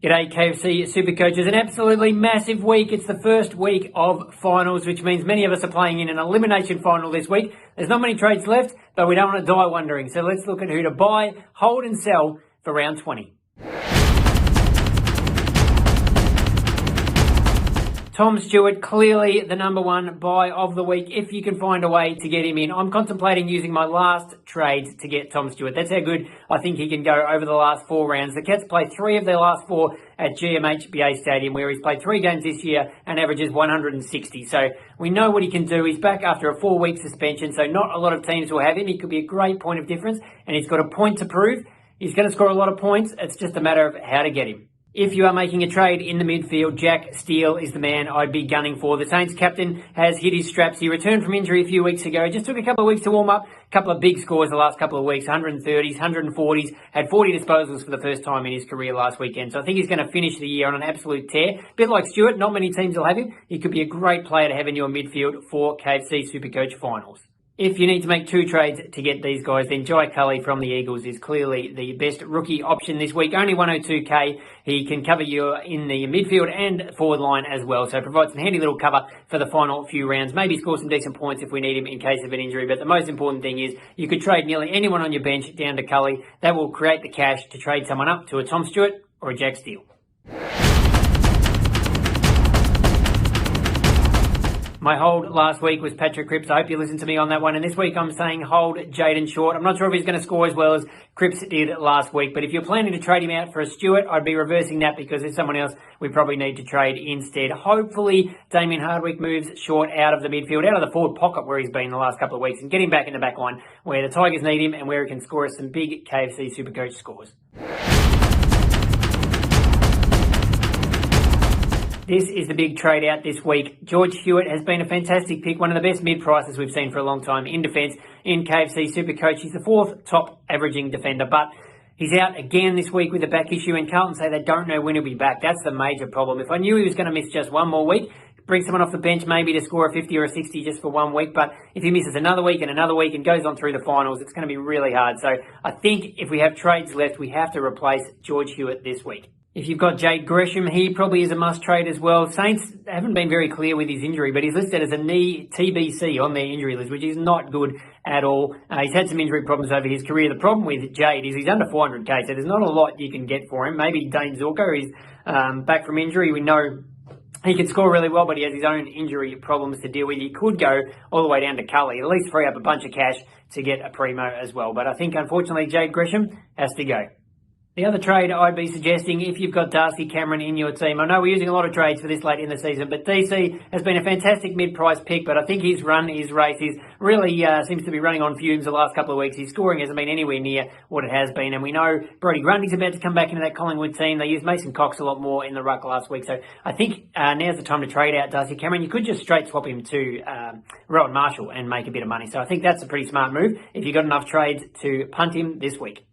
G'day KFC SuperCoach. An absolutely massive week. It's the first week of finals, which means many of us are playing in an elimination final this week. There's not many trades left, but we don't want to die wondering. So let's look at who to buy, hold and sell for round 20. Tom Stewart, clearly the number one buy of the week if you can find a way to get him in. I'm contemplating using my last trades to get Tom Stewart. That's how good I think he can go over the last 4 rounds. The Cats played 3 of their last 4 at GMHBA Stadium, where he's played 3 games this year and averages 160. So we know what he can do. He's back after a 4-week suspension, so not a lot of teams will have him. He could be a great point of difference, and he's got a point to prove. He's going to score a lot of points. It's just a matter of how to get him. If you are making a trade in the midfield, Jack Steele is the man I'd be gunning for. The Saints captain has hit his straps. He returned from injury a few weeks ago. Just took a couple of weeks to warm up. A couple of big scores the last couple of weeks, 130s, 140s. Had 40 disposals for the first time in his career last weekend. So I think he's going to finish the year on an absolute tear. A bit like Stewart, not many teams will have him. He could be a great player to have in your midfield for KFC SuperCoach finals. If you need to make 2 trades to get these guys, then Jai Culley from the Eagles is clearly the best rookie option this week. Only 102k. He can cover you in the midfield and forward line as well. So provide some handy little cover for the final few rounds. Maybe score some decent points if we need him in case of an injury. But the most important thing is you could trade nearly anyone on your bench down to Culley. That will create the cash to trade someone up to a Tom Stewart or a Jack Steele. My hold last week was Patrick Cripps. I hope you listened to me on that one. And this week I'm saying hold JAYDEN short. I'm not sure if he's going to score as well as Cripps did last week. But if you're planning to trade him out for a Stewart, I'd be reversing that because there's someone else we probably need to trade instead. Hopefully Damien Hardwick moves short out of the midfield, out of the forward pocket where he's been the last couple of weeks, and get him back in the back line where the Tigers need him and where he can score us some big KFC SuperCoach scores. This is the big trade out this week. George Hewitt has been a fantastic pick, one of the best mid-prices we've seen for a long time in defence in KFC SuperCoach. He's the 4th top averaging defender, but he's out again this week with a back issue, and Carlton say they don't know when he'll be back. That's the major problem. If I knew he was going to miss just one more week, bring someone off the bench maybe to score a 50 or a 60 just for 1 week, but if he misses another week and goes on through the finals, it's going to be really hard. So I think if we have trades left, we have to replace George Hewitt this week. If you've got JADE GRESHAM, he probably is a must-trade as well. Saints haven't been very clear with his injury, but he's listed as a knee TBC on their injury list, which is not good at all. He's had some injury problems over his career. The problem with JADE is he's under 400k, so there's not a lot you can get for him. Maybe Dane Zorko is back from injury. We know he can score really well, but he has his own injury problems to deal with. He could go all the way down to Culley, at least free up a bunch of cash to get a primo as well. But I think, unfortunately, JADE GRESHAM has to go. The other trade I'd be suggesting, if you've got Darcy Cameron in your team, I know we're using a lot of trades for this late in the season, but DC has been a fantastic mid-price pick, but I think his race, he's really seems to be running on fumes the last couple of weeks. His scoring hasn't been anywhere near what it has been, and we know Brodie Grundy's about to come back into that Collingwood team. They used Mason Cox a lot more in the ruck last week, so I think now's the time to trade out Darcy Cameron. You could just straight swap him to Rowan Marshall and make a bit of money, so I think that's a pretty smart move if you've got enough trades to punt him this week.